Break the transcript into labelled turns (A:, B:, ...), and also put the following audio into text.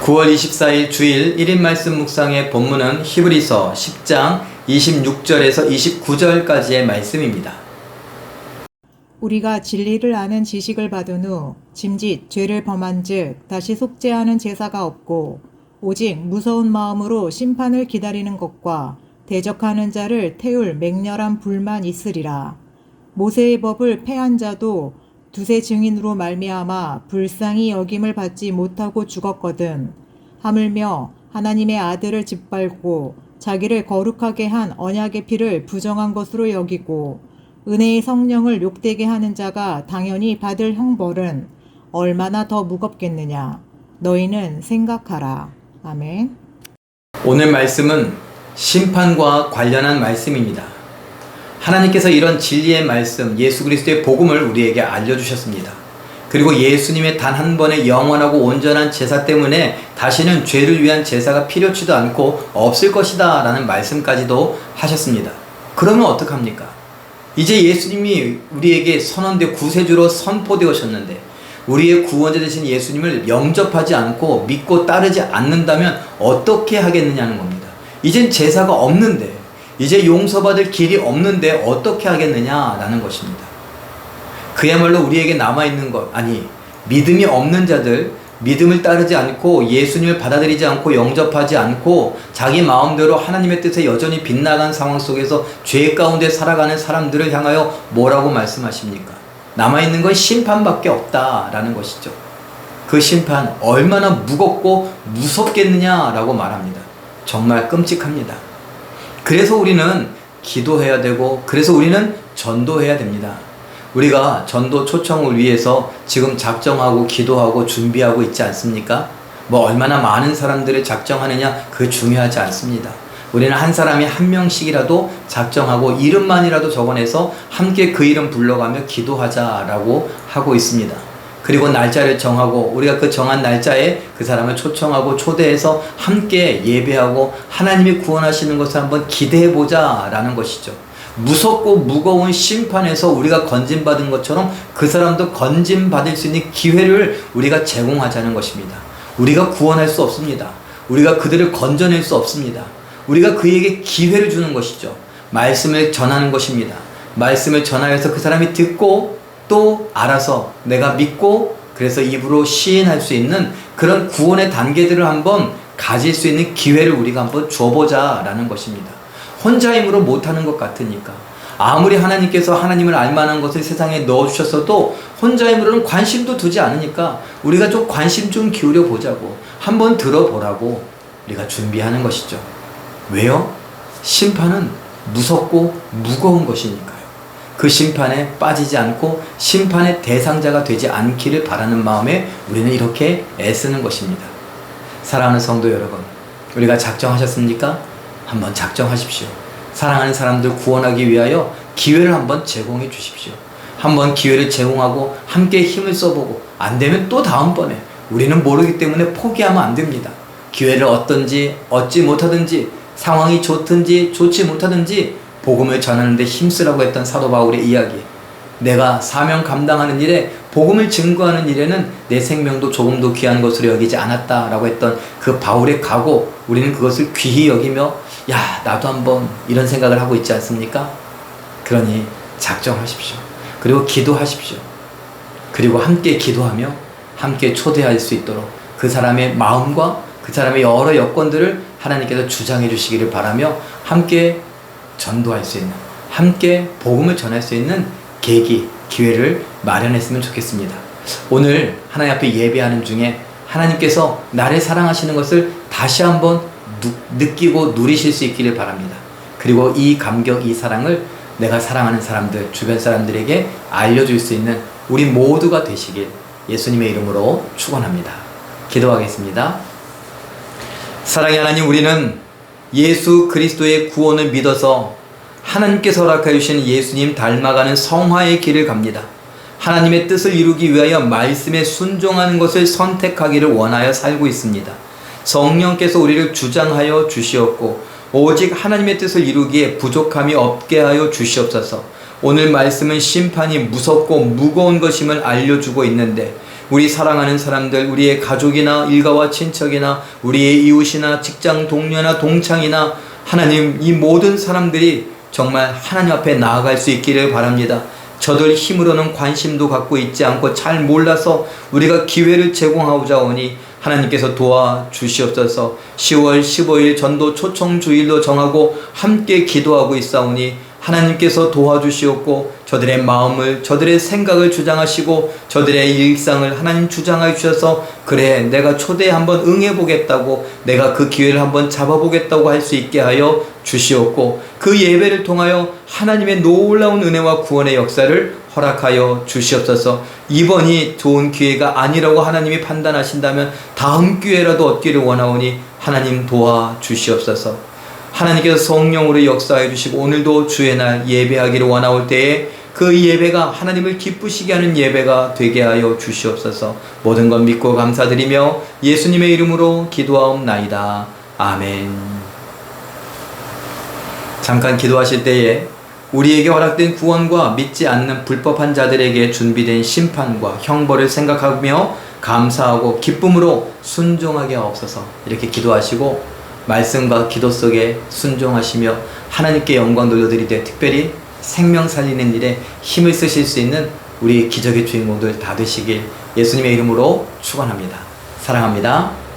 A: 9월 24일 주일 1인 말씀 묵상의 본문은 히브리서 10장 26절에서 29절까지의 말씀입니다.
B: 우리가 진리를 아는 지식을 받은 후 짐짓 죄를 범한 즉 다시 속죄하는 제사가 없고 오직 무서운 마음으로 심판을 기다리는 것과 대적하는 자를 태울 맹렬한 불만 있으리라. 모세의 법을 폐한 자도 두세 증인으로 말미암아 불쌍히 여김을 받지 못하고 죽었거든. 하물며 하나님의 아들을 짓밟고 자기를 거룩하게 한 언약의 피를 부정한 것으로 여기고 은혜의 성령을 욕되게 하는 자가 당연히 받을 형벌은 얼마나 더 무겁겠느냐. 너희는 생각하라. 아멘.
A: 오늘 말씀은 심판과 관련한 말씀입니다. 하나님께서 이런 진리의 말씀, 예수 그리스도의 복음을 우리에게 알려주셨습니다. 그리고 예수님의 단 한 번의 영원하고 온전한 제사 때문에 다시는 죄를 위한 제사가 필요치도 않고 없을 것이다 라는 말씀까지도 하셨습니다. 그러면 어떡합니까? 이제 예수님이 우리에게 선언된 구세주로 선포되었는데 우리의 구원자 되신 예수님을 영접하지 않고 믿고 따르지 않는다면 어떻게 하겠느냐는 겁니다. 이젠 제사가 없는데, 이제 용서받을 길이 없는데 어떻게 하겠느냐라는 것입니다. 그야말로 우리에게 남아있는 것, 믿음이 없는 자들, 믿음을 따르지 않고 예수님을 받아들이지 않고 영접하지 않고 자기 마음대로 하나님의 뜻에 여전히 빗나간 상황 속에서 죄 가운데 살아가는 사람들을 향하여 뭐라고 말씀하십니까? 남아있는 건 심판밖에 없다라는 것이죠. 그 심판 얼마나 무겁고 무섭겠느냐라고 말합니다. 정말 끔찍합니다. 그래서 우리는 기도해야 되고, 그래서 우리는 전도해야 됩니다. 우리가 전도 초청을 위해서 지금 작정하고 기도하고 준비하고 있지 않습니까? 얼마나 많은 사람들을 작정하느냐, 그게 중요하지 않습니다. 우리는 한 사람이 한 명씩이라도 작정하고 이름만이라도 적어내서 함께 그 이름 불러가며 기도하자라고 하고 있습니다. 그리고 날짜를 정하고 우리가 그 정한 날짜에 그 사람을 초청하고 초대해서 함께 예배하고 하나님이 구원하시는 것을 한번 기대해보자 라는 것이죠. 무섭고 무거운 심판에서 우리가 건진받은 것처럼 그 사람도 건진받을 수 있는 기회를 우리가 제공하자는 것입니다. 우리가 구원할 수 없습니다. 우리가 그들을 건져낼 수 없습니다. 우리가 그에게 기회를 주는 것이죠. 말씀을 전하는 것입니다. 말씀을 전하여서 그 사람이 듣고 또 알아서 내가 믿고 그래서 입으로 시인할 수 있는 그런 구원의 단계들을 한번 가질 수 있는 기회를 우리가 한번 줘보자라는 것입니다. 혼자 힘으로 못하는 것 같으니까, 아무리 하나님께서 하나님을 알만한 것을 세상에 넣어주셨어도 혼자 힘으로는 관심도 두지 않으니까 우리가 좀 관심 좀 기울여 보자고, 한번 들어보라고 우리가 준비하는 것이죠. 왜요? 심판은 무섭고 무거운 것이니까요. 그 심판에 빠지지 않고 심판의 대상자가 되지 않기를 바라는 마음에 우리는 이렇게 애쓰는 것입니다. 사랑하는 성도 여러분, 우리가 작정하셨습니까? 한번 작정하십시오. 사랑하는 사람들 구원하기 위하여 기회를 한번 제공해 주십시오. 한번 기회를 제공하고 함께 힘을 써보고, 안 되면 또 다음번에, 우리는 모르기 때문에 포기하면 안 됩니다. 기회를 얻든지 얻지 못하든지, 상황이 좋든지 좋지 못하든지 복음을 전하는 데 힘쓰라고 했던 사도 바울의 이야기, 내가 사명 감당하는 일에, 복음을 증거하는 일에는 내 생명도 조금도 귀한 것으로 여기지 않았다라고 했던 그 바울의 각오, 우리는 그것을 귀히 여기며 나도 한번 이런 생각을 하고 있지 않습니까? 그러니 작정하십시오. 그리고 기도하십시오. 그리고 함께 기도하며 함께 초대할 수 있도록 그 사람의 마음과 그 사람의 여러 여건들을 하나님께서 주장해 주시기를 바라며 함께 전도할 수 있는, 함께 복음을 전할 수 있는 계기, 기회를 마련했으면 좋겠습니다. 오늘 하나님 앞에 예배하는 중에 하나님께서 나를 사랑하시는 것을 다시 한번 느끼고 누리실 수 있기를 바랍니다. 그리고 이 감격, 이 사랑을 내가 사랑하는 사람들, 주변 사람들에게 알려줄 수 있는 우리 모두가 되시길 예수님의 이름으로 축원합니다. 기도하겠습니다. 사랑의 하나님, 우리는 예수 그리스도의 구원을 믿어서 하나님께서 허락하여 주신 예수님 닮아가는 성화의 길을 갑니다. 하나님의 뜻을 이루기 위하여 말씀에 순종하는 것을 선택하기를 원하여 살고 있습니다. 성령께서 우리를 주장하여 주시었고 오직 하나님의 뜻을 이루기에 부족함이 없게 하여 주시옵소서. 오늘 말씀은 심판이 무섭고 무거운 것임을 알려주고 있는데 우리 사랑하는 사람들, 우리의 가족이나 일가와 친척이나 우리의 이웃이나 직장 동료나 동창이나 하나님, 이 모든 사람들이 정말 하나님 앞에 나아갈 수 있기를 바랍니다. 저들 힘으로는 관심도 갖고 있지 않고 잘 몰라서 우리가 기회를 제공하고자 오니 하나님께서 도와주시옵소서. 10월 15일 전도 초청 주일로 정하고 함께 기도하고 있사오니 하나님께서 도와주시옵고 저들의 마음을, 저들의 생각을 주장하시고 저들의 일상을 하나님 주장하여 주셔서 그래, 내가 초대에 한번 응해보겠다고, 내가 그 기회를 한번 잡아보겠다고 할 수 있게 하여 주시옵고 그 예배를 통하여 하나님의 놀라운 은혜와 구원의 역사를 허락하여 주시옵소서. 이번이 좋은 기회가 아니라고 하나님이 판단하신다면 다음 기회라도 얻기를 원하오니 하나님 도와주시옵소서. 하나님께서 성령으로 역사해 주시고 오늘도 주의 날 예배하기를 원하올 때에 그 예배가 하나님을 기쁘시게 하는 예배가 되게 하여 주시옵소서. 모든 것 믿고 감사드리며 예수님의 이름으로 기도하옵나이다. 아멘. 잠깐 기도하실 때에 우리에게 허락된 구원과 믿지 않는 불법한 자들에게 준비된 심판과 형벌을 생각하며 감사하고 기쁨으로 순종하게 하옵소서. 이렇게 기도하시고 말씀과 기도 속에 순종하시며 하나님께 영광 돌려드리되 특별히 생명 살리는 일에 힘을 쓰실 수 있는 우리 기적의 주인공들 다 되시길 예수님의 이름으로 축원합니다. 사랑합니다.